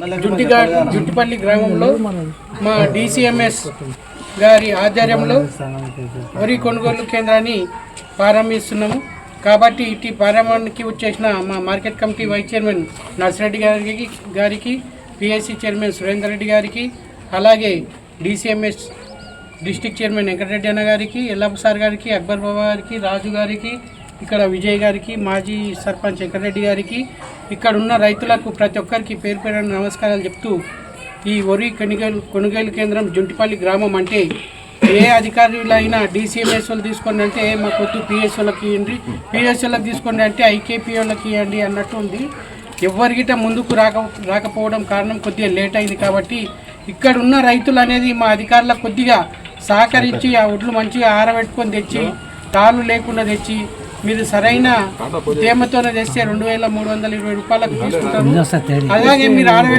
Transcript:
జుట్టిపల్లి గ్రామంలో మా డిసిఎంఎస్ గారి ఆధ్వర్యంలో వరి కొనుగోలు కేంద్రాన్ని ప్రారంభిస్తున్నాము. కాబట్టి ఇటు ప్రారంభానికి వచ్చేసిన మా market committee vice chairman Narsireddy గారికి పిఎస్సి చైర్మన్ సురేందర్ రెడ్డి గారికి, అలాగే డిసిఎంఎస్ డిస్ట్రిక్ట్ చైర్మన్ వెంకటరెడ్డి అన్న గారికి, ఎల్లప్ప సార్ గారికి, అక్బర్ బాబా గారికి, రాజు గారికి, ఇక్కడ విజయ్ గారికి, మాజీ సర్పంచ్ వెంకటరెడ్డి గారికి, ఇక్కడ ఉన్న రైతులకు ప్రతి ఒక్కరికి పేరు పేరు నమస్కారాలు చెప్తూ, ఈ వరి కొనుగోలు కేంద్రం జుంటిపల్లి గ్రామం అంటే ఏ అధికారులైనా డిసిఎంఎస్ వాళ్ళు తీసుకోండి అంటే మాకు వద్దు, పిఎస్ వాళ్ళకి ఇవ్వండి, పిఎస్ వాళ్ళకి తీసుకోండి అంటే ఐకేపీ వాళ్ళకి ఇవ్వండి అన్నట్టు ఉంది. ఎవరికిట ముందుకు రాకపోవడం కారణం కొద్దిగా లేట్ అయింది. కాబట్టి ఇక్కడ ఉన్న రైతులు అనేది మా అధికారులకు కొద్దిగా సహకరించి ఆ ఒడ్లు మంచిగా ఆరబెట్టుకొని తెచ్చి, తాళ్ళు లేకుండా తెచ్చి, మీరు సరైన తేమతోనే తెస్తే 2320 రూపాయలకు తీసుకుంటారు. అలాగే మీరు